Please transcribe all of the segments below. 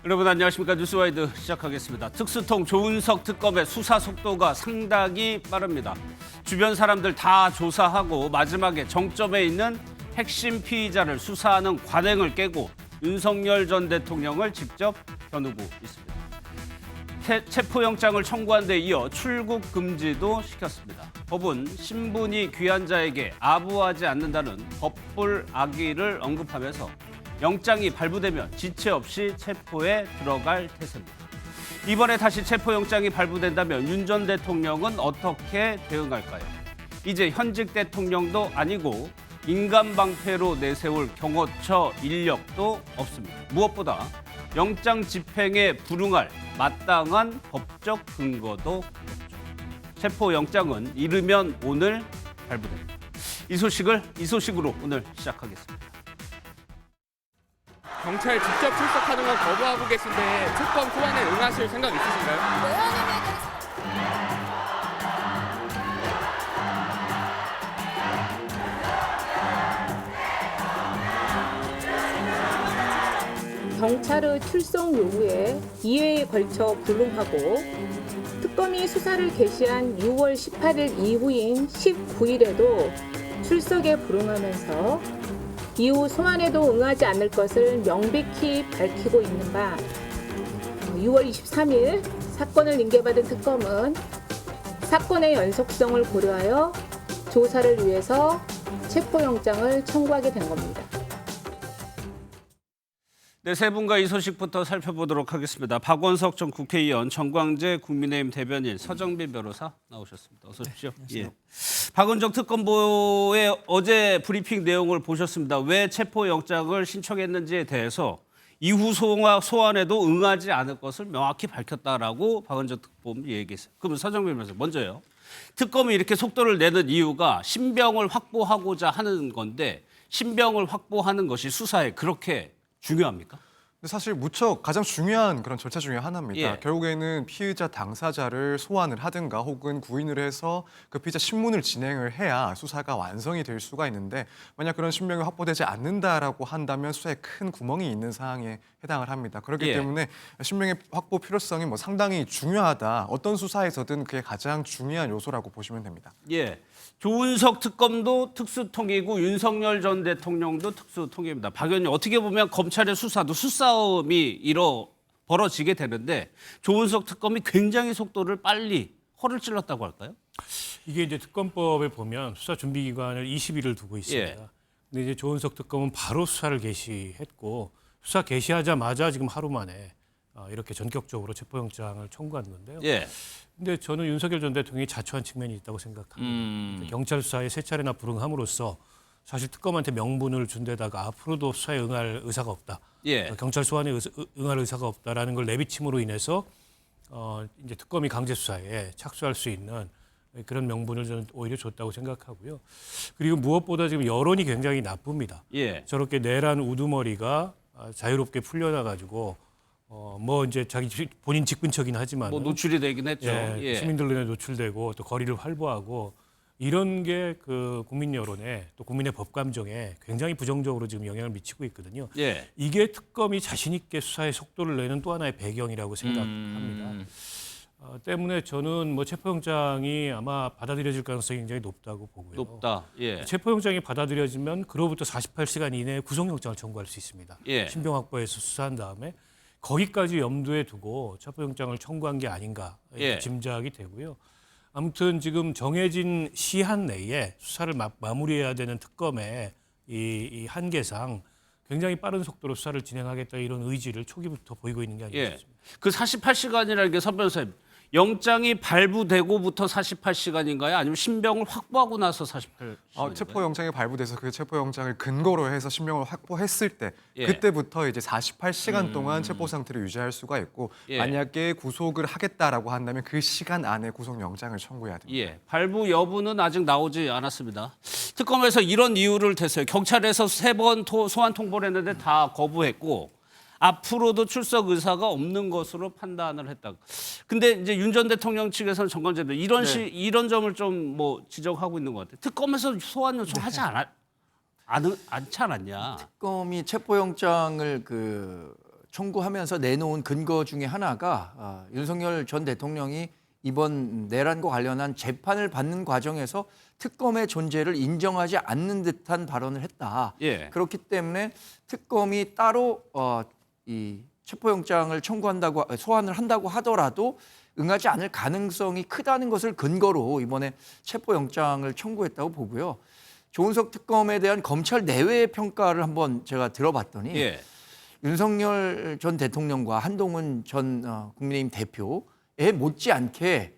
여러분 안녕하십니까. 뉴스와이드 시작하겠습니다. 특수통 조은석 특검의 수사 속도가 상당히 빠릅니다. 주변 사람들 다 조사하고 마지막에 정점에 있는 핵심 피의자를 수사하는 관행을 깨고 윤석열 전 대통령을 직접 겨누고 있습니다. 체포영장을 청구한 데 이어 출국 금지도 시켰습니다. 법은 신분이 귀한 자에게 아부하지 않는다는 법불 악의를 언급하면서 영장이 발부되면 지체 없이 체포에 들어갈 태세입니다. 이번에 다시 체포영장이 발부된다면 윤 전 대통령은 어떻게 대응할까요? 이제 현직 대통령도 아니고 인간방패로 내세울 경호처 인력도 없습니다. 무엇보다 영장 집행에 불응할 마땅한 법적 근거도 없죠. 체포영장은 이르면 오늘 발부됩니다. 이 소식으로 오늘 시작하겠습니다. 경찰 직접 출석하는 건 거부하고 계신데 특검 소환에 응하실 생각 있으신가요? 경찰의 출석 요구에 2회에 걸쳐 불응하고 특검이 수사를 개시한 6월 18일 이후인 19일에도 출석에 불응하면서 이후 소환에도 응하지 않을 것을 명백히 밝히고 있는 바 6월 23일 사건을 인계받은 특검은 사건의 연속성을 고려하여 조사를 위해서 체포영장을 청구하게 된 겁니다. 네, 세 분과 이 소식부터 살펴보도록 하겠습니다. 박원석 전 국회의원, 정광재 국민의힘 대변인, 서정빈 변호사 나오셨습니다. 어서 오십시오. 예. 박원석 특검보의 어제 브리핑 내용을 보셨습니다. 왜 체포영장을 신청했는지에 대해서 이후 소환에도 응하지 않을 것을 명확히 밝혔다라고 박원석 특검이 얘기했어요. 그러면 서정빈 변호사 먼저요. 특검이 이렇게 속도를 내는 이유가 신병을 확보하고자 하는 건데 신병을 확보하는 것이 수사에 그렇게 중요합니까? 사실 무척 가장 중요한 그런 절차 중에 하나입니다. 예. 결국에는 피의자 당사자를 소환을 하든가 혹은 구인을 해서 그 피의자 신문을 진행을 해야 수사가 완성이 될 수가 있는데 만약 그런 신병이 확보되지 않는다라고 한다면 수사에 큰 구멍이 있는 상황에 해당을 합니다. 그렇기 예. 때문에 신병의 확보 필요성이 상당히 중요하다. 어떤 수사에서든 그게 가장 중요한 요소라고 보시면 됩니다. 예. 조은석 특검도 특수통이고 윤석열 전 대통령도 특수통입니다. 박 의원님, 어떻게 보면 검찰의 수사도 수싸움이 벌어지게 되는데 조은석 특검이 굉장히 속도를 빨리 허를 찔렀다고 할까요? 이게 이제 특검법에 보면 수사 준비 기간을 20일을 두고 있습니다. 예. 근데 이제 조은석 특검은 바로 수사를 개시했고 수사 개시하자마자 지금 하루 만에 이렇게 전격적으로 체포영장을 청구했는데요. 예. 근데 저는 윤석열 전 대통령이 자초한 측면이 있다고 생각합니다. 경찰 수사에 세 차례나 불응함으로써 사실 특검한테 명분을 준 데다가 앞으로도 수사에 응할 의사가 없다. 예. 경찰 소환에 응할 의사가 없다라는 걸 내비침으로 인해서 이제 특검이 강제 수사에 착수할 수 있는 그런 명분을 저는 오히려 줬다고 생각하고요. 그리고 무엇보다 지금 여론이 굉장히 나쁩니다. 예. 저렇게 내란 우두머리가 자유롭게 풀려나 가지고 뭐 이제 본인 직근처긴 하지만 뭐 노출이 되긴 했죠. 예. 시민들 눈에 노출되고 또 거리를 활보하고 이런 게 그 국민 여론에 또 국민의 법 감정에 굉장히 부정적으로 지금 영향을 미치고 있거든요. 예. 이게 특검이 자신 있게 수사의 속도를 내는 또 하나의 배경이라고 생각합니다. 때문에 저는 뭐 체포영장이 아마 받아들여질 가능성이 굉장히 높다고 보고요. 높다. 예. 체포영장이 받아들여지면 그로부터 48시간 이내에 구속영장을 청구할 수 있습니다. 예. 신병 확보해서 수사한 다음에 거기까지 염두에 두고 체포영장을 청구한 게 아닌가 이렇게 예. 짐작이 되고요. 아무튼 지금 정해진 시한 내에 수사를 마무리해야 되는 특검의 이 한계상 굉장히 빠른 속도로 수사를 진행하겠다 이런 의지를 초기부터 보이고 있는 게 아닌가 예. 싶습니다. 그 48시간이라는 게 서 변호사님, 영장이 발부되고부터 48시간인가요? 아니면 신병을 확보하고 나서 48시간인가요? 체포영장이 발부돼서 그 체포영장을 근거로 해서 신병을 확보했을 때 예. 그때부터 이제 48시간 동안 체포 상태를 유지할 수가 있고 예. 만약에 구속을 하겠다라고 한다면 그 시간 안에 구속영장을 청구해야 됩니다. 예, 발부 여부는 아직 나오지 않았습니다. 특검에서 이런 이유를 댔어요. 경찰에서 3번 소환 통보를 했는데 다 거부했고 앞으로도 출석 의사가 없는 것으로 판단을 했다. 근데 이제 윤 전 대통령 측에서는 정관제도 이런 점을 좀 뭐 지적하고 있는 것 같아요. 특검에서 소환 요청하지 않지 않았냐? 특검이 체포영장을 청구하면서 내놓은 근거 중에 하나가 윤석열 전 대통령이 이번 내란과 관련한 재판을 받는 과정에서 특검의 존재를 인정하지 않는 듯한 발언을 했다. 예. 그렇기 때문에 특검이 따로 이 체포영장을 소환을 한다고 하더라도 응하지 않을 가능성이 크다는 것을 근거로 이번에 체포영장을 청구했다고 보고요. 조은석 특검에 대한 검찰 내외의 평가를 한번 제가 들어봤더니 예. 윤석열 전 대통령과 한동훈 전 국민의힘 대표에 못지않게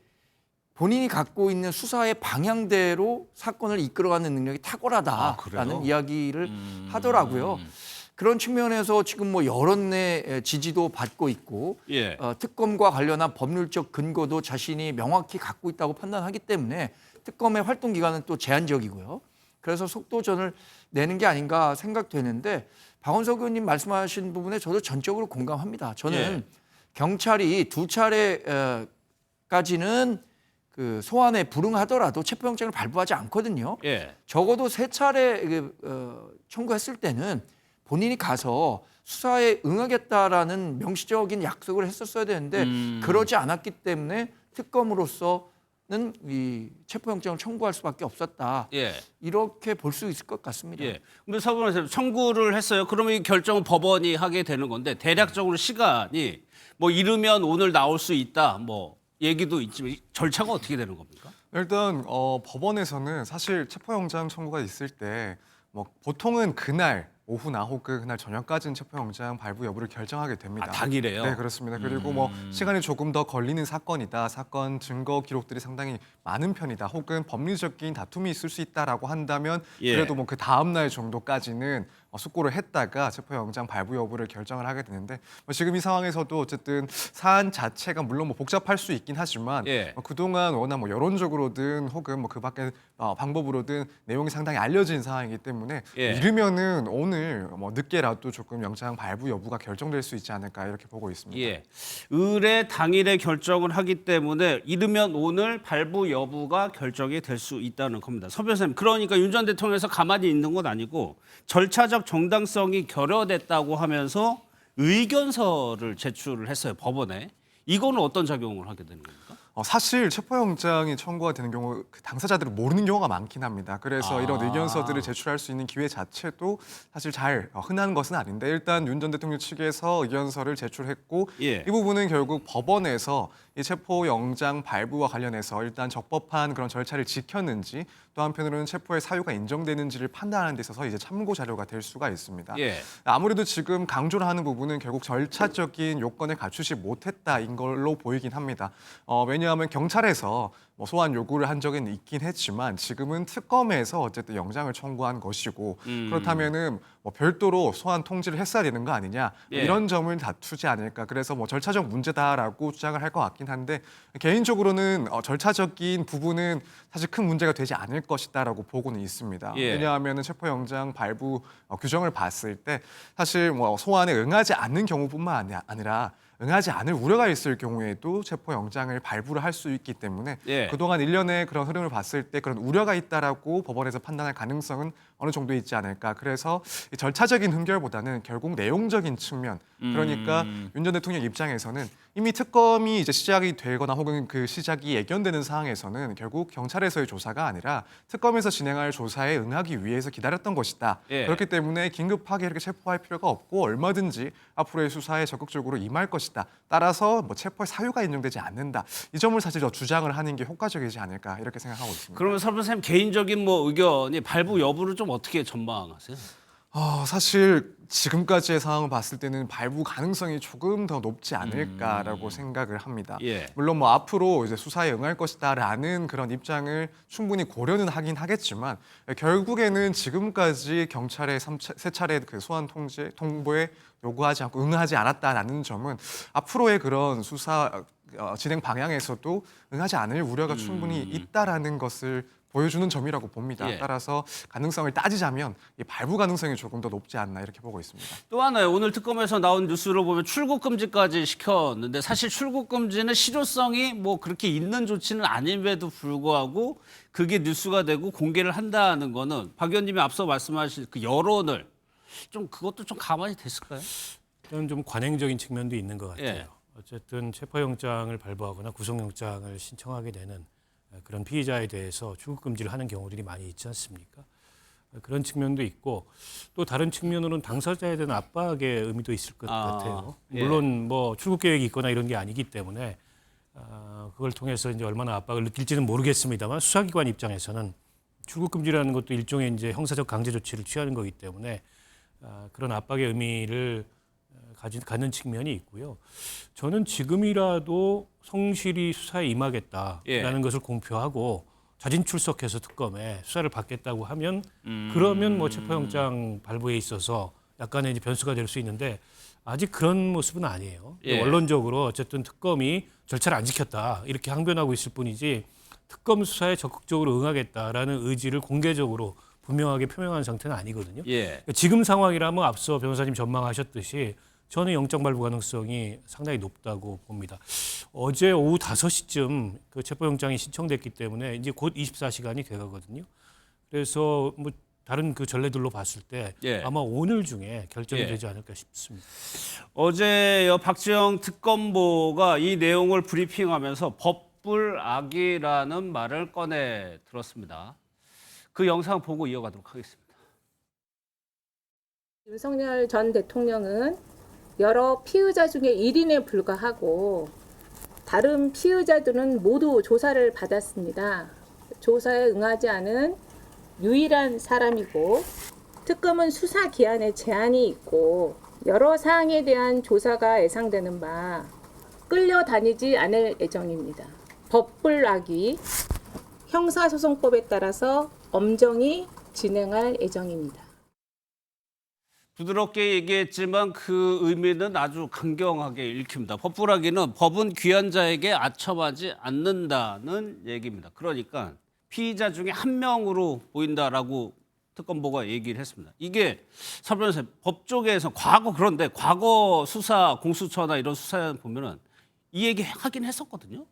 본인이 갖고 있는 수사의 방향대로 사건을 이끌어가는 능력이 탁월하다라는 그래요? 이야기를 하더라고요. 그런 측면에서 지금 뭐 여론의 지지도 받고 있고 예. 특검과 관련한 법률적 근거도 자신이 명확히 갖고 있다고 판단하기 때문에 특검의 활동 기간은 또 제한적이고요. 그래서 속도전을 내는 게 아닌가 생각되는데 박원석 의원님 말씀하신 부분에 저도 전적으로 공감합니다. 저는 예. 경찰이 2차례까지는 그 소환에 불응하더라도 체포영장을 발부하지 않거든요. 예. 적어도 3차례 청구했을 때는 본인이 가서 수사에 응하겠다라는 명시적인 약속을 했었어야 되는데 그러지 않았기 때문에 특검으로서는 이 체포영장을 청구할 수밖에 없었다. 예. 이렇게 볼 수 있을 것 같습니다. 예. 근데 서 변호사님 청구를 했어요. 그러면 이 결정은 법원이 하게 되는 건데 대략적으로 시간이 뭐 이르면 오늘 나올 수 있다. 뭐 얘기도 있지만 절차가 어떻게 되는 겁니까? 일단 법원에서는 사실 체포영장 청구가 있을 때 뭐 보통은 그날 오후나 혹은 그날 저녁까지는 체포영장 발부 여부를 결정하게 됩니다. 아, 당일에요? 네, 그렇습니다. 그리고 뭐 시간이 조금 더 걸리는 사건이다, 사건 증거 기록들이 상당히 많은 편이다, 혹은 법리적인 다툼이 있을 수 있다라고 한다면 예. 그래도 뭐 그 다음 날 정도까지는 숙고를 했다가 체포영장 발부 여부를 결정을 하게 되는데 뭐 지금 이 상황에서도 어쨌든 사안 자체가 물론 뭐 복잡할 수 있긴 하지만 예. 그동안 워낙 뭐 여론적으로든 혹은 뭐 그 밖에 방법으로든 내용이 상당히 알려진 상황이기 때문에 예. 이르면은 오늘 뭐 늦게라도 조금 영장 발부 여부가 결정될 수 있지 않을까 이렇게 보고 있습니다. 예. 의뢰 당일에 결정을 하기 때문에 이르면 오늘 발부 여부가 결정이 될 수 있다는 겁니다. 서 변호사님, 그러니까 윤 전 대통령에서 가만히 있는 건 아니고 절차적 정당성이 결여됐다고 하면서 의견서를 제출을 했어요, 법원에. 이거는 어떤 작용을 하게 되는 겁니까? 사실 체포영장이 청구가 되는 경우 그 당사자들은 모르는 경우가 많긴 합니다. 그래서 이런 의견서들을 제출할 수 있는 기회 자체도 사실 잘 흔한 것은 아닌데 일단 윤 전 대통령 측에서 의견서를 제출했고 예. 이 부분은 결국 법원에서 이 체포영장 발부와 관련해서 일단 적법한 그런 절차를 지켰는지 또 한편으로는 체포의 사유가 인정되는지를 판단하는 데 있어서 이제 참고 자료가 될 수가 있습니다. 예. 아무래도 지금 강조를 하는 부분은 결국 절차적인 요건을 갖추지 못했다인 걸로 보이긴 합니다. 왜냐하면 경찰에서 뭐 소환 요구를 한 적은 있긴 했지만 지금은 특검에서 어쨌든 영장을 청구한 것이고 그렇다면은 뭐 별도로 소환 통지를 했어야 되는 거 아니냐 예. 이런 점을 다투지 않을까. 그래서 뭐 절차적 문제다라고 주장을 할 것 같긴 한데 개인적으로는 절차적인 부분은 사실 큰 문제가 되지 않을 것이다라고 보고는 있습니다. 예. 왜냐하면은 체포영장 발부 규정을 봤을 때 사실 뭐 소환에 응하지 않는 경우뿐만 아니라 응하지 않을 우려가 있을 경우에도 체포영장을 발부를 할 수 있기 때문에 예. 그동안 일련의 그런 흐름을 봤을 때 그런 우려가 있다라고 법원에서 판단할 가능성은 어느 정도 있지 않을까. 그래서 이 절차적인 흥결보다는 결국 내용적인 측면, 그러니까 윤 전 대통령 입장에서는 이미 특검이 이제 시작이 되거나 혹은 그 시작이 예견되는 상황에서는 결국 경찰에서의 조사가 아니라 특검에서 진행할 조사에 응하기 위해서 기다렸던 것이다. 예. 그렇기 때문에 긴급하게 이렇게 체포할 필요가 없고 얼마든지 앞으로의 수사에 적극적으로 임할 것이다. 따라서 뭐 체포의 사유가 인정되지 않는다. 이 점을 사실 더 주장을 하는 게 효과적이지 않을까 이렇게 생각하고 있습니다. 그러면 서 변호사님 개인적인 뭐 의견이 발부 여부를 좀 어떻게 전망하세요? 사실 지금까지의 상황을 봤을 때는 발부 가능성이 조금 더 높지 않을까라고 생각을 합니다. 예. 물론 뭐 앞으로 이제 수사에 응할 것이다라는 그런 입장을 충분히 고려는 하긴 하겠지만 결국에는 지금까지 경찰의 세 차례 그 소환 통보에 요구하지 않고 응하지 않았다라는 점은 앞으로의 그런 수사 진행 방향에서도 응하지 않을 우려가 충분히 있다라는 것을 보여주는 점이라고 봅니다. 예. 따라서 가능성을 따지자면 이 발부 가능성이 조금 더 높지 않나 이렇게 보고 있습니다. 또 하나요. 오늘 특검에서 나온 뉴스를 보면 출국 금지까지 시켰는데 사실 출국 금지는 실효성이 뭐 그렇게 있는 조치는 아님에도 불구하고 그게 뉴스가 되고 공개를 한다는 거는 박 의원님이 앞서 말씀하신 그 여론을 좀 그것도 좀 가만히 됐을까요? 저는 좀 관행적인 측면도 있는 것 같아요. 예. 어쨌든 체포영장을 발부하거나 구속영장을 신청하게 되는 그런 피의자에 대해서 출국 금지를 하는 경우들이 많이 있지 않습니까? 그런 측면도 있고 또 다른 측면으로는 당사자에 대한 압박의 의미도 있을 것 같아요. 예. 물론 뭐 출국 계획이 있거나 이런 게 아니기 때문에 그걸 통해서 이제 얼마나 압박을 느낄지는 모르겠습니다만 수사기관 입장에서는 출국 금지라는 것도 일종의 이제 형사적 강제 조치를 취하는 거기 때문에 그런 압박의 의미를 갖는 측면이 있고요. 저는 지금이라도 성실히 수사에 임하겠다라는 예. 것을 공표하고 자진 출석해서 특검에 수사를 받겠다고 하면 그러면 뭐 체포영장 발부에 있어서 약간의 이제 변수가 될 수 있는데 아직 그런 모습은 아니에요. 예. 원론적으로 어쨌든 특검이 절차를 안 지켰다 이렇게 항변하고 있을 뿐이지 특검 수사에 적극적으로 응하겠다라는 의지를 공개적으로 분명하게 표명한 상태는 아니거든요. 예. 지금 상황이라면 앞서 변호사님 전망하셨듯이 저는 영장 발부 가능성이 상당히 높다고 봅니다. 어제 오후 5시쯤 그 체포영장이 신청됐기 때문에 이제 곧 24시간이 돼가거든요. 그래서 뭐 다른 그 전례들로 봤을 때 예. 아마 오늘 중에 결정이 예. 되지 않을까 싶습니다. 어제 박지영 특검보가 이 내용을 브리핑하면서 법불악이라는 말을 꺼내 들었습니다. 그 영상 보고 이어가도록 하겠습니다. 윤석열 전 대통령은 여러 피의자 중에 1인에 불과하고 다른 피의자들은 모두 조사를 받았습니다. 조사에 응하지 않은 유일한 사람이고 특검은 수사 기한에 제한이 있고 여러 사항에 대한 조사가 예상되는 바 끌려다니지 않을 예정입니다. 법불악이 형사소송법에 따라서 엄정히 진행할 예정입니다. 부드럽게 얘기했지만 그 의미는 아주 강경하게 읽힙니다. 법불악기는 법은 귀한 자에게 아첨하지 않는다는 얘기입니다. 그러니까 피의자 중에 한 명으로 보인다라고 특검보가 얘기를 했습니다. 이게 서 변호사님, 법조계에서 그런데 과거 수사 공수처나 이런 수사 보면은 이 얘기 하긴 했었거든요.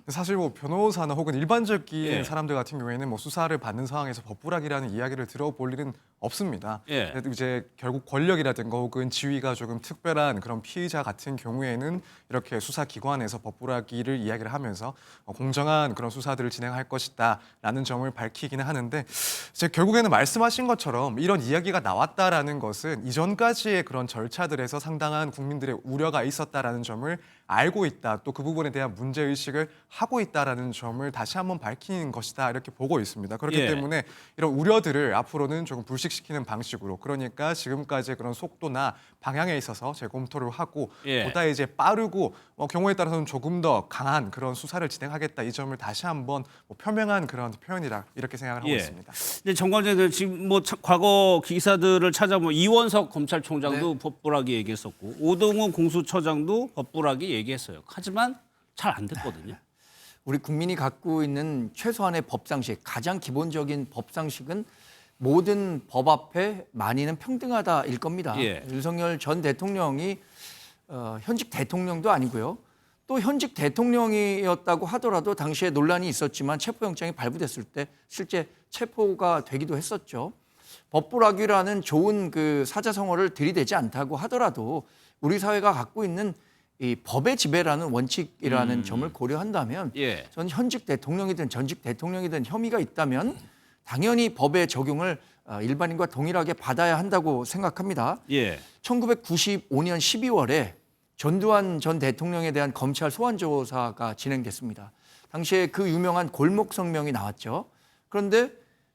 사실 뭐 변호사나 혹은 일반적인 예. 사람들 같은 경우에는 뭐 수사를 받는 상황에서 법불악이라는 이야기를 들어볼 일은 없습니다. 예. 그래도 이제 결국 권력이라든가 혹은 지위가 조금 특별한 그런 피의자 같은 경우에는 이렇게 수사기관에서 법불악기를 이야기를 하면서 공정한 그런 수사들을 진행할 것이다라는 점을 밝히기는 하는데 이제 결국에는 말씀하신 것처럼 이런 이야기가 나왔다라는 것은 이전까지의 그런 절차들에서 상당한 국민들의 우려가 있었다라는 점을 알고 있다. 또 그 부분에 대한 문제의식을 하고 있다라는 점을 다시 한번 밝히는 것이다. 이렇게 보고 있습니다. 그렇기 예. 때문에 이런 우려들을 앞으로는 조금 불식시키는 방식으로 그러니까 지금까지의 그런 속도나 방향에 있어서 재검토를 하고 예. 보다 이제 빠르고 경우에 따라서는 조금 더 강한 그런 수사를 진행하겠다. 이 점을 다시 한번 표명한 그런 표현이라 이렇게 생각을 하고 예. 있습니다. 근데 정관장님 지금 뭐 과거 기사들을 찾아보면 이원석 검찰총장도 법불악이 얘기했었고 오동훈 공수처장도 법불악이 얘기했어요. 하지만 잘 안 됐거든요. 우리 국민이 갖고 있는 최소한의 법상식, 가장 기본적인 법상식은 모든 법 앞에 만인은 평등하다일 겁니다. 예. 윤석열 전 대통령이 현직 대통령도 아니고요. 또 현직 대통령이었다고 하더라도 당시에 논란이 있었지만 체포영장이 발부됐을 때 실제 체포가 되기도 했었죠. 법불악이라는 좋은 그 사자성어를 들이대지 않다고 하더라도 우리 사회가 갖고 있는 이 법의 지배라는 원칙이라는 점을 고려한다면 예. 전 현직 대통령이든 전직 대통령이든 혐의가 있다면 당연히 법의 적용을 일반인과 동일하게 받아야 한다고 생각합니다. 예. 1995년 12월에 전두환 전 대통령에 대한 검찰 소환 조사가 진행됐습니다. 당시에 그 유명한 골목 성명이 나왔죠. 그런데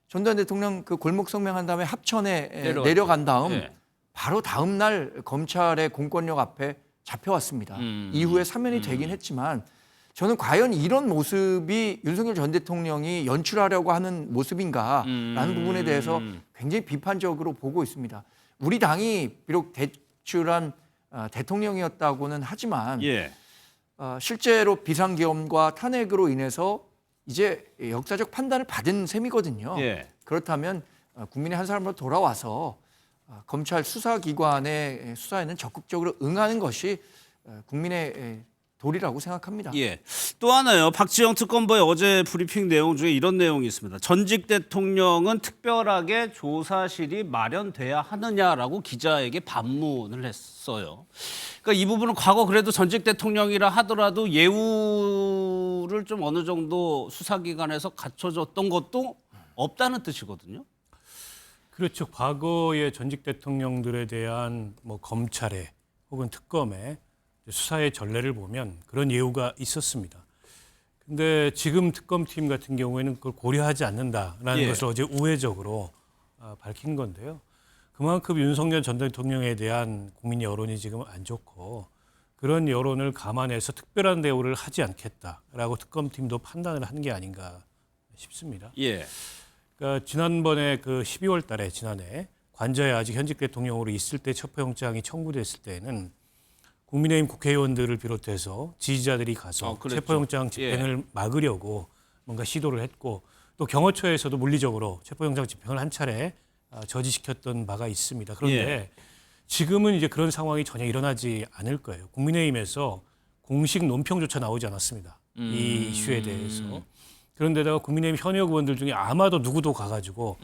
전두환 대통령 그 골목 성명한 다음에 합천에 내려간 다음 예. 바로 다음 날 검찰의 공권력 앞에 잡혀왔습니다. 이후에 사면이 되긴 했지만 저는 과연 이런 모습이 윤석열 전 대통령이 연출하려고 하는 모습인가라는 부분에 대해서 굉장히 비판적으로 보고 있습니다. 우리 당이 비록 대출한 대통령이었다고는 하지만 예. 실제로 비상계엄과 탄핵으로 인해서 이제 역사적 판단을 받은 셈이거든요. 예. 그렇다면 국민의 한 사람으로 돌아와서 검찰 수사기관의 수사에는 적극적으로 응하는 것이 국민의 도리라고 생각합니다. 예. 또 하나요. 박지영 특검보의 어제 브리핑 내용 중에 이런 내용이 있습니다. 전직 대통령은 특별하게 조사실이 마련돼야 하느냐라고 기자에게 반문을 했어요. 그러니까 이 부분은 과거 그래도 전직 대통령이라 하더라도 예우를 좀 어느 정도 수사기관에서 갖춰줬던 것도 없다는 뜻이거든요. 그렇죠. 과거의 전직 대통령들에 대한 뭐 검찰의 혹은 특검의 수사의 전례를 보면 그런 예우가 있었습니다. 근데 지금 특검팀 같은 경우에는 그걸 고려하지 않는다라는 예. 것을 어제 우회적으로 밝힌 건데요. 그만큼 윤석열 전 대통령에 대한 국민 여론이 지금 안 좋고 그런 여론을 감안해서 특별한 대우를 하지 않겠다라고 특검팀도 판단을 한 게 아닌가 싶습니다. 예. 그러니까 지난번에 그 12월 달에 지난해 관저에 아직 현직 대통령으로 있을 때 첩보영장이 청구됐을 때는 국민의힘 국회의원들을 비롯해서 지지자들이 가서 그랬죠. 체포영장 집행을 막으려고 뭔가 시도를 했고 또 경호처에서도 물리적으로 체포영장 집행을 한 차례 저지시켰던 바가 있습니다. 그런데 지금은 이제 그런 상황이 전혀 일어나지 않을 거예요. 국민의힘에서 공식 논평조차 나오지 않았습니다. 이 이슈에 대해서. 그런데다가 국민의힘 현역 의원들 중에 아마도 누구도 가가지고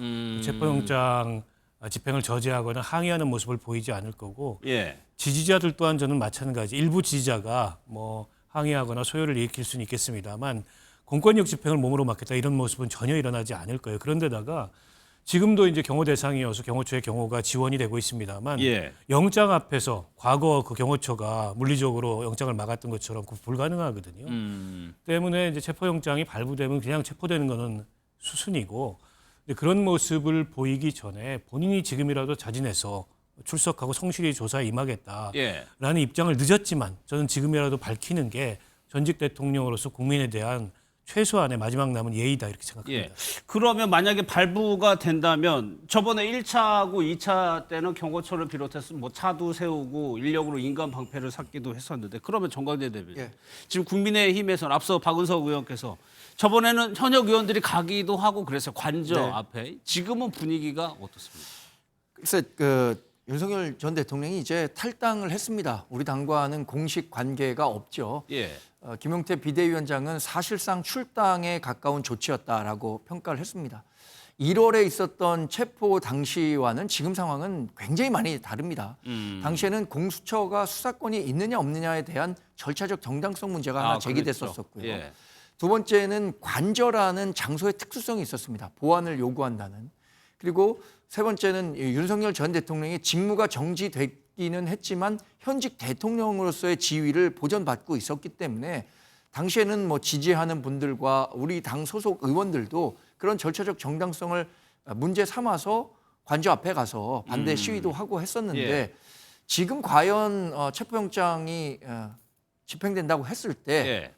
체포영장 집행을 저지하거나 항의하는 모습을 보이지 않을 거고 예. 지지자들 또한 저는 마찬가지. 일부 지지자가 뭐 항의하거나 소요를 일으킬 수는 있겠습니다만 공권력 집행을 몸으로 막겠다 이런 모습은 전혀 일어나지 않을 거예요. 그런데다가 지금도 이제 경호 대상이어서 경호처의 경호가 지원이 되고 있습니다만 예. 영장 앞에서 과거 그 경호처가 물리적으로 영장을 막았던 것처럼 그 불가능하거든요. 때문에 이제 체포영장이 발부되면 그냥 체포되는 거는 수순이고 근데 그런 모습을 보이기 전에 본인이 지금이라도 자진해서 출석하고 성실히 조사에 임하겠다라는 예. 입장을 늦었지만 저는 지금이라도 밝히는 게 전직 대통령으로서 국민에 대한 최소한의 마지막 남은 예의다 이렇게 생각합니다. 예. 그러면 만약에 발부가 된다면 저번에 1차하고 2차 때는 경호처를 비롯해서 뭐 차도 세우고 인력으로 인간 방패를 샀기도 했었는데 그러면 정광재 대변인 예. 지금 국민의힘에서는 앞서 박은석 의원께서 저번에는 현역 의원들이 가기도 하고 그랬어요. 관저 네. 앞에. 지금은 분위기가 어떻습니까? 글쎄 그 윤석열 전 대통령이 이제 탈당을 했습니다. 우리 당과는 공식 관계가 없죠. 예. 김용태 비대위원장은 사실상 출당에 가까운 조치였다라고 평가를 했습니다. 1월에 있었던 체포 당시와는 지금 상황은 굉장히 많이 다릅니다. 당시에는 공수처가 수사권이 있느냐 없느냐에 대한 절차적 정당성 문제가 하나 제기됐었고요. 예. 두 번째는 관저라는 장소의 특수성이 있었습니다. 보안을 요구한다는. 그리고 세 번째는 윤석열 전 대통령의 직무가 정지되기는 했지만 현직 대통령으로서의 지위를 보전받고 있었기 때문에 당시에는 뭐 지지하는 분들과 우리 당 소속 의원들도 그런 절차적 정당성을 문제 삼아서 관저 앞에 가서 반대 시위도 하고 했었는데 예. 지금 과연 체포영장이 집행된다고 했을 때 예.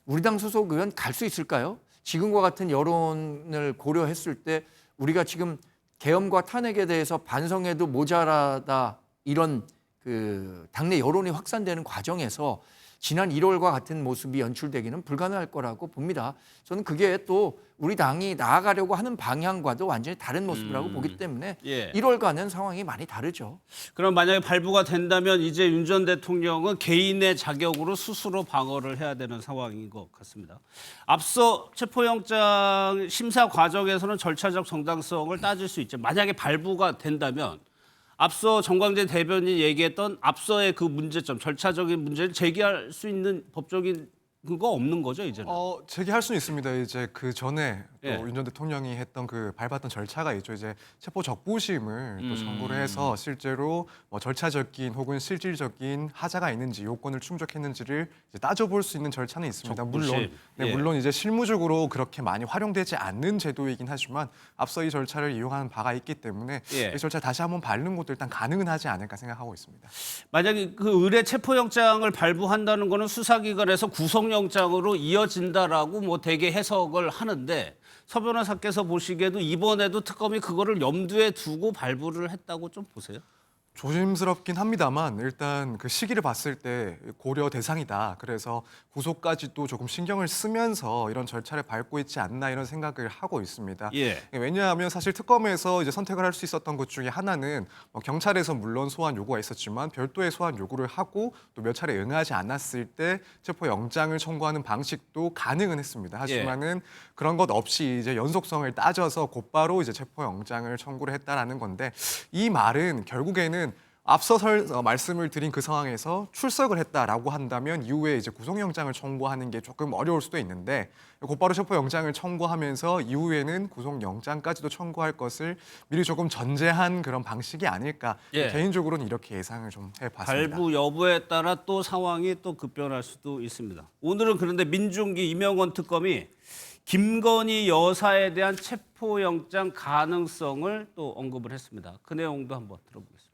우리 당 소속 의원 갈 수 있을까요? 지금과 같은 여론을 고려했을 때 우리가 지금 계엄과 탄핵에 대해서 반성해도 모자라다 이런 그 당내 여론이 확산되는 과정에서 지난 1월과 같은 모습이 연출되기는 불가능할 거라고 봅니다. 저는 그게 또 우리 당이 나아가려고 하는 방향과도 완전히 다른 모습이라고 보기 때문에 예. 1월과는 상황이 많이 다르죠. 그럼 만약에 발부가 된다면 이제 윤 전 대통령은 개인의 자격으로 스스로 방어를 해야 되는 상황인 것 같습니다. 앞서 체포영장 심사 과정에서는 절차적 정당성을 따질 수 있죠. 만약에 발부가 된다면 앞서 정광재 대변인이 얘기했던 앞서의 그 문제점, 절차적인 문제를 제기할 수 있는 법적인 그거 없는 거죠, 이제는? 제기할 수는 있습니다. 이제 그 전에 예. 또 윤 전 대통령이 했던 그 밟았던 절차가 있죠. 이제 체포 적부심을 또 청구를 해서 실제로 뭐 절차적인 혹은 실질적인 하자가 있는지 요건을 충족했는지를 이제 따져볼 수 있는 절차는 있습니다. 적부심. 예. 물론 이제 실무적으로 그렇게 많이 활용되지 않는 제도이긴 하지만 앞서 이 절차를 이용하는 바가 있기 때문에 예. 이 절차 다시 한번 밟는 것도 일단 가능은 하지 않을까 생각하고 있습니다. 만약에 그 의뢰 체포영장을 발부한다는 거는 수사기관에서 구속영장으로 이어진다라고 뭐 대개 해석을 하는데 서 변호사께서 보시기에도 이번에도 특검이 그거를 염두에 두고 발부를 했다고 좀 보세요? 조심스럽긴 합니다만 일단 그 시기를 봤을 때 고려 대상이다. 그래서 구속까지도 조금 신경을 쓰면서 이런 절차를 밟고 있지 않나 이런 생각을 하고 있습니다. 예. 왜냐하면 사실 특검에서 이제 선택을 할 수 있었던 것 중에 하나는 경찰에서 물론 소환 요구가 있었지만 별도의 소환 요구를 하고 또 몇 차례 응하지 않았을 때 체포 영장을 청구하는 방식도 가능은 했습니다. 하지만은 그런 것 없이 이제 연속성을 따져서 곧바로 이제 체포 영장을 청구를 했다라는 건데 이 말은 결국에는 앞서 말씀을 드린 그 상황에서 출석을 했다라고 한다면 이후에 이제 구속영장을 청구하는 게 조금 어려울 수도 있는데 곧바로 체포영장을 청구하면서 이후에는 구속영장까지도 청구할 것을 미리 조금 전제한 그런 방식이 아닐까 예. 개인적으로는 이렇게 예상을 좀 해봤습니다. 발부 여부에 따라 또 상황이 또 급변할 수도 있습니다. 오늘은 그런데 민중기 이명원 특검이 김건희 여사에 대한 체포영장 가능성을 또 언급을 했습니다. 그 내용도 한번 들어보겠습니다.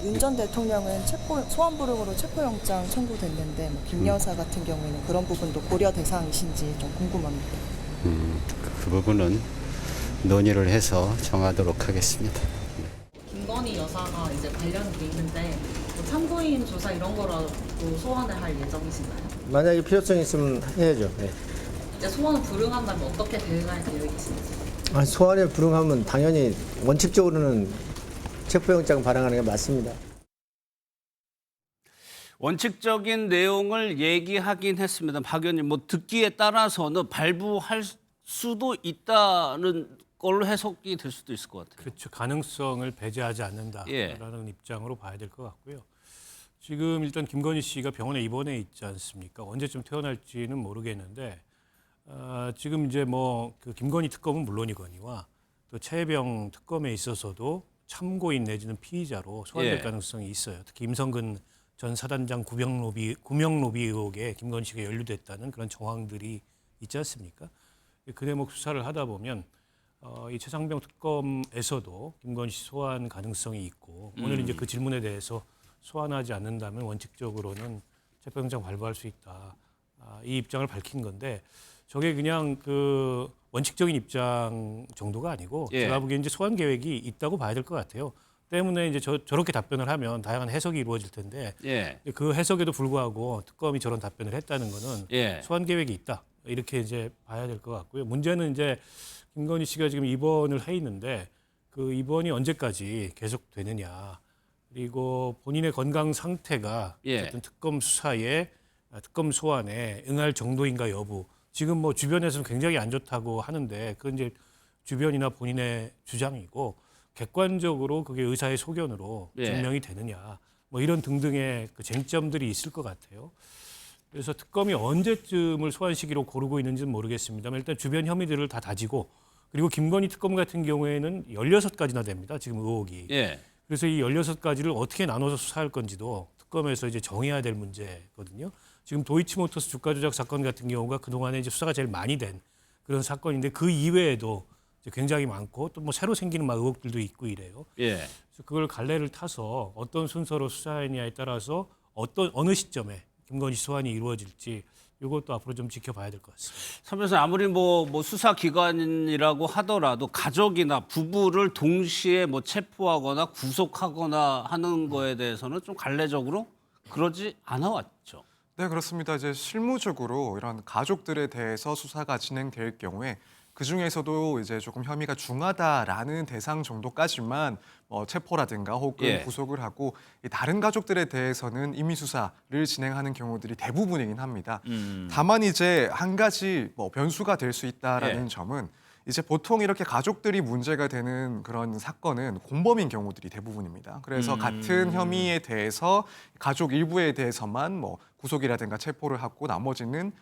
윤 전 대통령은 소환 부르고로 체포영장 청구됐는데 김 여사 같은 경우에는 그런 부분도 고려 대상이신지 좀 궁금합니다. 그 부분은 논의를 해서 정하도록 하겠습니다. 김건희 여사가 이제 관련돼 있는데 뭐 참고인 조사 이런 거라도 소환을 할 예정이신가요? 만약에 필요성이 있으면 해야죠. 네. 이제 소환 불응한다면 어떻게 대응할 계획이신지? 소환에 불응하면 당연히 원칙적으로는 체포영장 발행하는 게 맞습니다. 원칙적인 내용을 얘기하긴 했습니다. 박 의원님, 뭐 듣기에 따라서는 발부할 수도 있다는 걸로 해석이 될 수도 있을 것 같아요. 그렇죠. 가능성을 배제하지 않는다라는 입장으로 봐야 될 것 같고요. 지금 일단 김건희 씨가 병원에 입원해 있지 않습니까? 언제쯤 퇴원할지는 모르겠는데 지금 이제 뭐 그 김건희 특검은 물론이거니와 또 최혜병 특검에 있어서도 참고인 내지는 피의자로 소환될 예. 가능성이 있어요. 특히 임성근 전 사단장 구명 로비 의혹에 김건희 씨가 연루됐다는 그런 정황들이 있지 않습니까? 그 대목 수사를 하다 보면 이 최상병 특검에서도 김건희 씨 소환 가능성이 있고 오늘 이제 그 질문에 대해서 소환하지 않는다면 원칙적으로는 체포영장 발부할 수 있다. 이 입장을 밝힌 건데 저게 그냥 그 원칙적인 입장 정도가 아니고 예. 제가 보기엔 이제 소환 계획이 있다고 봐야 될 것 같아요. 때문에 이제 저렇게 답변을 하면 다양한 해석이 이루어질 텐데 예. 그 해석에도 불구하고 특검이 저런 답변을 했다는 거는 예. 소환 계획이 있다. 이렇게 이제 봐야 될 것 같고요. 문제는 이제 김건희 씨가 지금 입원을 해 있는데 그 입원이 언제까지 계속되느냐. 그리고 본인의 건강 상태가 예. 어쨌든 특검 수사에 특검 소환에 응할 정도인가 여부. 지금 뭐 주변에서는 굉장히 안 좋다고 하는데 그건 이제 주변이나 본인의 주장이고 객관적으로 그게 의사의 소견으로 예. 증명이 되느냐. 뭐 이런 등등의 그 쟁점들이 있을 것 같아요. 그래서 특검이 언제쯤을 소환 시기로 고르고 있는지는 모르겠습니다만 일단 주변 혐의들을 다 다지고 그리고 김건희 특검 같은 경우에는 16가지나 됩니다. 지금 의혹이. 예. 그래서 이 16가지를 어떻게 나눠서 수사할 건지도 특검에서 이제 정해야 될 문제거든요. 지금 도이치모터스 주가 조작 사건 같은 경우가 그동안에 이제 수사가 제일 많이 된 그런 사건인데 그 이외에도 이제 굉장히 많고 또 뭐 새로 생기는 막 의혹들도 있고 이래요. 예. 그래서 그걸 갈래를 타서 어떤 순서로 수사하느냐에 따라서 어느 시점에 김건희 소환이 이루어질지 이것도 앞으로 좀 지켜봐야 될 것 같습니다. 선 변호사 아무리 뭐 수사 기관이라고 하더라도 가족이나 부부를 동시에 뭐 체포하거나 구속하거나 하는 거에 대해서는 좀 관례적으로 그러지 않아 왔죠. 네, 그렇습니다. 이제 실무적으로 이런 가족들에 대해서 수사가 진행될 경우에 그 중에서도 이제 조금 혐의가 중하다라는 대상 정도까지만 체포라든가 혹은 예. 구속을 하고 이 다른 가족들에 대해서는 임의 수사를 진행하는 경우들이 대부분이긴 합니다. 다만 이제 한 가지 변수가 될 수 있다라는 예. 점은 이제 보통 이렇게 가족들이 문제가 되는 그런 사건은 공범인 경우들이 대부분입니다. 그래서 같은 혐의에 대해서 가족 일부에 대해서만 구속이라든가 체포를 하고 나머지는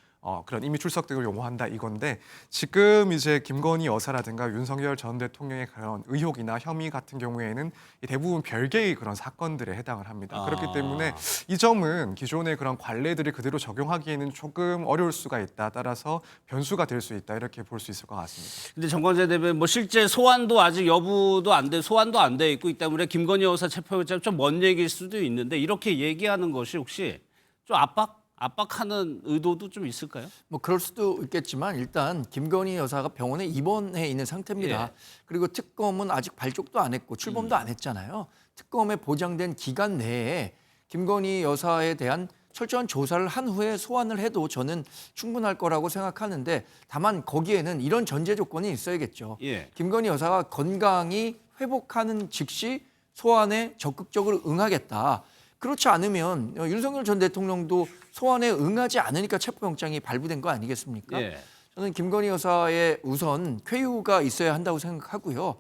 그런 임의 출석 등을 요구한다 이건데 지금 이제 김건희 여사라든가 윤석열 전 대통령의 그런 의혹이나 혐의 같은 경우에는 대부분 별개의 그런 사건들에 해당을 합니다. 그렇기 때문에 이 점은 기존의 그런 관례들을 그대로 적용하기에는 조금 어려울 수가 있다. 따라서 변수가 될 수 있다 이렇게 볼 수 있을 것 같습니다. 근데 정관재 대변인 뭐 실제 소환도 아직 여부도 소환도 안 돼 있고 이 때문에 김건희 여사 체포영장 좀 먼 얘기일 수도 있는데 이렇게 얘기하는 것이 혹시 좀 압박 압박하는 의도도 좀 있을까요? 뭐 그럴 수도 있겠지만 일단 김건희 여사가 병원에 입원해 있는 상태입니다. 예. 그리고 특검은 아직 발족도 안 했고 출범도 안 했잖아요. 특검에 보장된 기간 내에 김건희 여사에 대한 철저한 조사를 한 후에 소환을 해도 저는 충분할 거라고 생각하는데 다만 거기에는 이런 전제 조건이 있어야겠죠. 예. 김건희 여사가 건강이 회복하는 즉시 소환에 적극적으로 응하겠다. 그렇지 않으면 윤석열 전 대통령도 소환에 응하지 않으니까 체포영장이 발부된 거 아니겠습니까? 예. 저는 김건희 여사의 우선 쾌유가 있어야 한다고 생각하고요.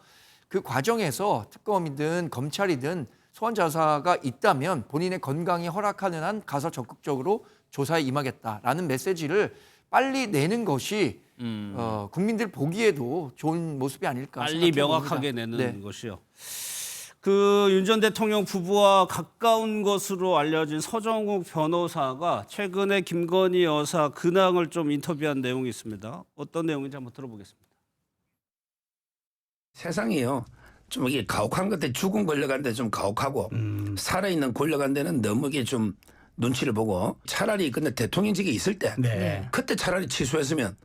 그 과정에서 특검이든 검찰이든 소환 자사가 있다면 본인의 건강이 허락하는 한 가서 적극적으로 조사에 임하겠다라는 메시지를 빨리 내는 것이 국민들 보기에도 좋은 모습이 아닐까 빨리 생각해 봅니다. 명확하게 내는 네. 것이요. 그 윤 전 대통령 부부와 가까운 것으로 알려진 서정욱 변호사가 최근에 김건희 여사 근황을 좀 인터뷰한 내용이 있습니다. 어떤 내용인지 한번 들어보겠습니다. 세상이요. 좀 이게 가혹한 것들 죽은 권력한테 좀 가혹하고 살아있는 권력한테는 너무 이게 좀 눈치를 보고 차라리 근데 대통령직에 있을 때 그때 차라리 취소했으면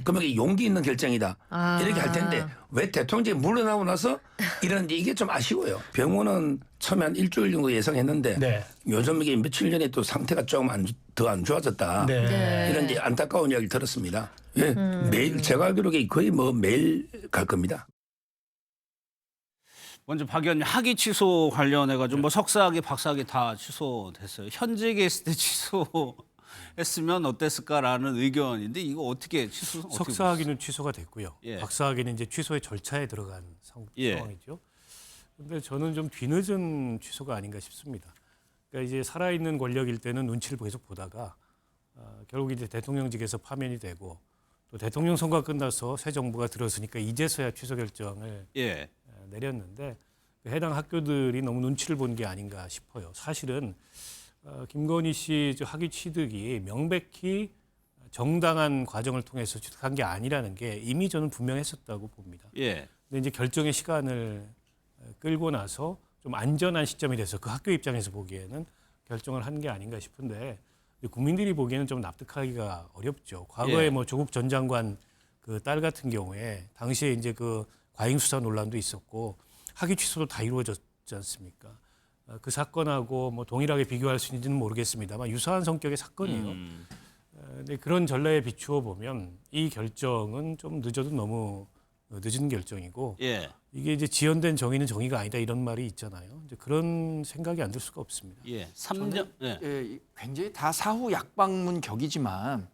그러면 이게 용기 있는 결정이다 이렇게 할 텐데 왜 대통령직에 물러나고 나서 이런 이게 좀 아쉬워요. 병원은 처음에 한 일주일 정도 예상했는데 요즘 이게 며칠 전에 또 상태가 조금 더 안 좋아졌다 이런 이제 안타까운 이야기를 들었습니다. 예, 매일 제가 알기로 거의 뭐 매일 갈 겁니다. 먼저 박 의원님 학위 취소 관련해가지고 뭐 석사학위, 박사학위 다 취소됐어요. 현직에 있을 때 취소했으면 어땠을까라는 의견인데 이거 어떻게 취소? 석사학위는 취소가 됐고요. 예. 박사학위는 이제 취소의 절차에 들어간 예. 상황이죠. 그런데 저는 좀 뒤늦은 취소가 아닌가 싶습니다. 그러니까 이제 살아있는 권력일 때는 눈치를 계속 보다가 결국 이제 대통령직에서 파면이 되고 또 대통령 선거가 끝나서 새 정부가 들어서니까 이제서야 취소 결정을 예. 내렸는데 해당 학교들이 너무 눈치를 본 게 아닌가 싶어요. 사실은 김건희 씨 학위 취득이 명백히 정당한 과정을 통해서 취득한 게 아니라는 게 이미 저는 분명했었다고 봅니다. 예. 근데 이제 결정의 시간을 끌고 나서 좀 안전한 시점이 돼서 그 학교 입장에서 보기에는 결정을 한 게 아닌가 싶은데 국민들이 보기에는 좀 납득하기가 어렵죠. 과거에 예. 뭐 조국 전 장관 그 딸 같은 경우에 당시에 이제 그 과잉 수사 논란도 있었고 학위 취소도 다 이루어졌지 않습니까? 그 사건하고 뭐 동일하게 비교할 수 있는지는 모르겠습니다만 유사한 성격의 사건이에요. 근데 그런 전례에 비추어 보면 이 결정은 좀 늦어도 너무 늦은 결정이고 예. 이게 이제 지연된 정의는 정의가 아니다 이런 말이 있잖아요. 이제 그런 생각이 안 들 수가 없습니다. 예. 3년. 예. 예, 굉장히 다 사후 약방문 격이지만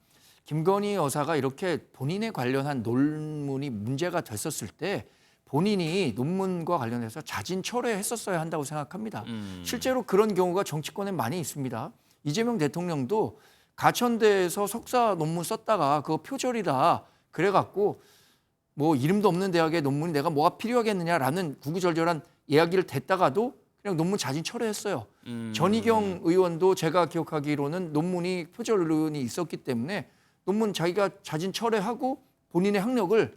김건희 여사가 이렇게 본인에 관련한 논문이 문제가 됐었을 때 본인이 논문과 관련해서 자진 철회했었어야 한다고 생각합니다. 실제로 그런 경우가 정치권에 많이 있습니다. 이재명 대통령도 가천대에서 석사 논문 썼다가 그거 표절이다 그래갖고 뭐 이름도 없는 대학의 논문이 내가 뭐가 필요하겠느냐라는 구구절절한 이야기를 댔다가도 그냥 논문 자진 철회했어요. 전희경 의원도 제가 기억하기로는 논문이 표절 의혹이 있었기 때문에 논문 자기가 자진 철회하고 본인의 학력을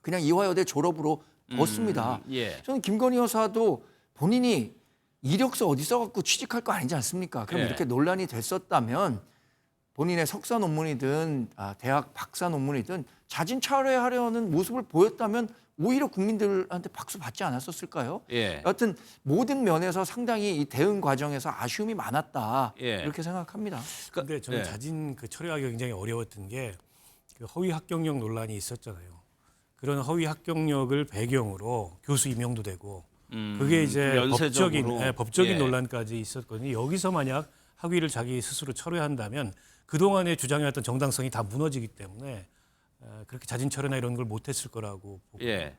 그냥 이화여대 졸업으로 뒀습니다. 예. 저는 김건희 여사도 본인이 이력서 어디 써갖고 취직할 거 아니지 않습니까? 그럼 예. 이렇게 논란이 됐었다면 본인의 석사 논문이든 대학 박사 논문이든 자진 철회하려는 모습을 보였다면 오히려 국민들한테 박수 받지 않았었을까요? 예. 여하튼 모든 면에서 상당히 이 대응 과정에서 아쉬움이 많았다 예. 이렇게 생각합니다. 근데 저는 예. 자진 그 철회하기가 굉장히 어려웠던 게 그 허위 합격력 논란이 있었잖아요. 그런 허위 합격력을 배경으로 교수 임용도 되고 그게 이제 연쇄적으로. 법적인 예. 논란까지 있었거든요. 여기서 만약 학위를 자기 스스로 철회한다면 그동안의 주장해왔던 정당성이 다 무너지기 때문에 그렇게 자진 철회나 이런 걸 못했을 거라고 보고 예.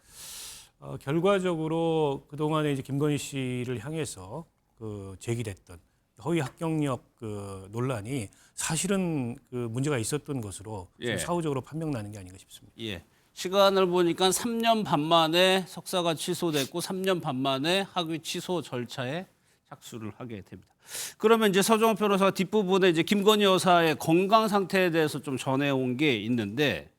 결과적으로 그동안에 이제 김건희 씨를 향해서 그 제기됐던 허위 합격력 그 논란이 사실은 그 문제가 있었던 것으로 예. 사후적으로 판명나는 게 아닌가 싶습니다. 예. 시간을 보니까 3년 반 만에 석사가 취소됐고 3년 반 만에 학위 취소 절차에 착수를 하게 됩니다. 그러면 이제 서정욱 변호사가 뒷부분에 이제 김건희 여사의 건강 상태에 대해서 좀 전해온 게 있는데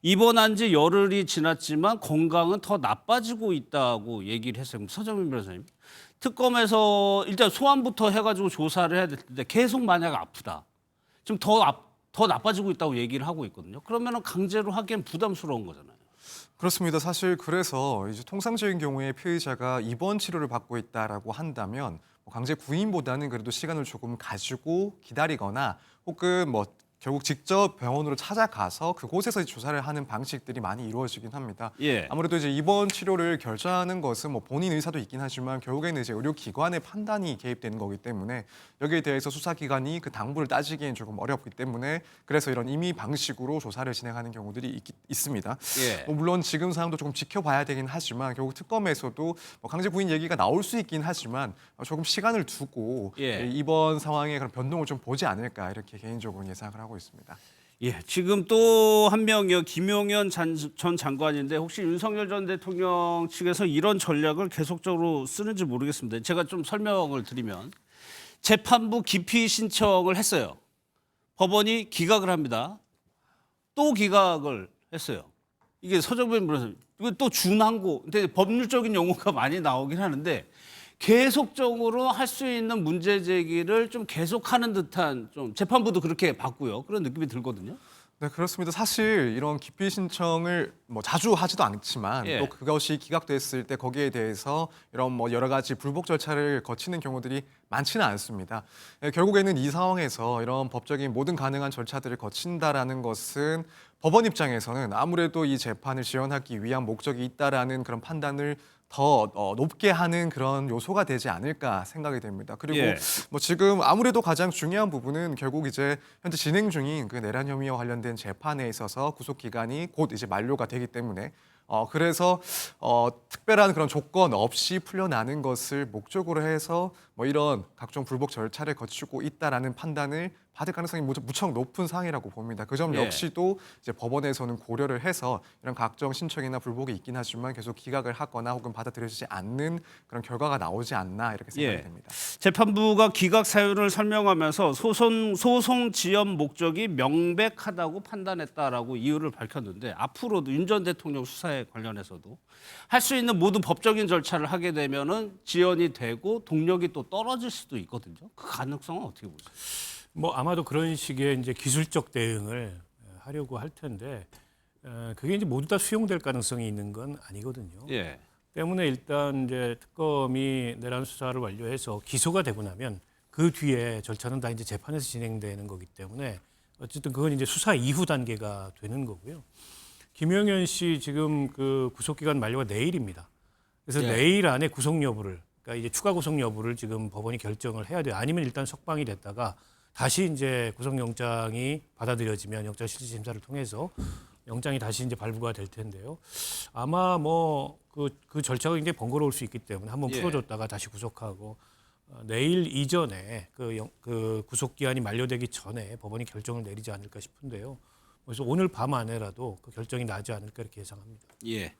입원한 지 열흘이 지났지만 건강은 더 나빠지고 있다고 얘기를 했어요. 서정욱 변호사님. 특검에서 일단 소환부터 해가지고 조사를 해야 될 텐데 계속 만약 아프다. 지금 더 나빠지고 있다고 얘기를 하고 있거든요. 그러면 강제로 하기엔 부담스러운 거잖아요. 그렇습니다. 사실 그래서 이제 통상적인 경우에 피의자가 입원 치료를 받고 있다라고 한다면 강제 구인보다는 그래도 시간을 조금 가지고 기다리거나 혹은 결국 직접 병원으로 찾아가서 그곳에서 조사를 하는 방식들이 많이 이루어지긴 합니다. 예. 아무래도 이제 입원 치료를 결정하는 것은 본인 의사도 있긴 하지만 결국에는 이제 의료기관의 판단이 개입되는 거기 때문에 여기에 대해서 수사기관이 그 당부를 따지기엔 조금 어렵기 때문에 그래서 이런 임의 방식으로 조사를 진행하는 경우들이 있습니다. 예. 물론 지금 상황도 조금 지켜봐야 되긴 하지만 결국 특검에서도 강제 구인 얘기가 나올 수 있긴 하지만 조금 시간을 두고 예. 이번 상황의 그런 변동을 좀 보지 않을까 이렇게 개인적으로 예상을 하고 있습니다. 예, 지금 또 한 명이요. 김용현 전 장관인데 혹시 윤석열 전 대통령 측에서 이런 전략을 계속적으로 쓰는지 모르겠습니다. 제가 좀 설명을 드리면 재판부 기피 신청을 했어요. 법원이 기각을 합니다. 또 기각을 했어요. 이게 서정변 변호사님, 이거 또 준항고, 근데 법률적인 용어가 많이 나오긴 하는데 계속적으로 할 수 있는 문제 제기를 좀 계속하는 듯한 좀 재판부도 그렇게 봤고요. 그런 느낌이 들거든요. 네, 그렇습니다. 사실 이런 기피 신청을 자주 하지도 않지만 예. 또 그것이 기각됐을 때 거기에 대해서 이런 여러 가지 불복 절차를 거치는 경우들이 많지는 않습니다. 결국에는 이 상황에서 이런 법적인 모든 가능한 절차들을 거친다라는 것은 법원 입장에서는 아무래도 이 재판을 지연하기 위한 목적이 있다라는 그런 판단을 더 높게 하는 그런 요소가 되지 않을까 생각이 됩니다. 그리고 예. 지금 아무래도 가장 중요한 부분은 결국 이제 현재 진행 중인 그 내란 혐의와 관련된 재판에 있어서 구속 기간이 곧 이제 만료가 되기 때문에 그래서 특별한 그런 조건 없이 풀려나는 것을 목적으로 해서 이런 각종 불복 절차를 거치고 있다라는 판단을 받을 가능성이 무척 높은 상황이라고 봅니다. 그 점 예. 역시도 이제 법원에서는 고려를 해서 이런 각종 신청이나 불복이 있긴 하지만 계속 기각을 하거나 혹은 받아들여지지 않는 그런 결과가 나오지 않나 이렇게 생각이 예. 됩니다. 재판부가 기각 사유를 설명하면서 소송 지연 목적이 명백하다고 판단했다라고 이유를 밝혔는데 앞으로도 윤 전 대통령 수사에 관련해서도 할 수 있는 모든 법적인 절차를 하게 되면은 지연이 되고 동력이 또 떨어질 수도 있거든요. 그 가능성은 어떻게 보세요? 아마도 그런 식의 이제 기술적 대응을 하려고 할 텐데 그게 이제 모두 다 수용될 가능성이 있는 건 아니거든요. 예. 때문에 일단 이제 특검이 내란 수사를 완료해서 기소가 되고 나면 그 뒤에 절차는 다 이제 재판에서 진행되는 거기 때문에 어쨌든 그건 이제 수사 이후 단계가 되는 거고요. 김용현 씨 지금 그 구속 기간 만료가 내일입니다. 그래서 예. 내일 안에 구속 여부를 그러니까 이제 추가 구속 여부를 지금 법원이 결정을 해야 돼요. 아니면 일단 석방이 됐다가 다시 이제 구속영장이 받아들여지면 영장실질심사를 통해서 영장이 다시 이제 발부가 될 텐데요. 아마 그 절차가 굉장히 번거로울 수 있기 때문에 한번 예. 풀어줬다가 다시 구속하고 내일 이전에 그 구속 기한이 만료되기 전에 법원이 결정을 내리지 않을까 싶은데요. 그래서 오늘 밤 안에라도 그 결정이 나지 않을까 이렇게 예상합니다. 예.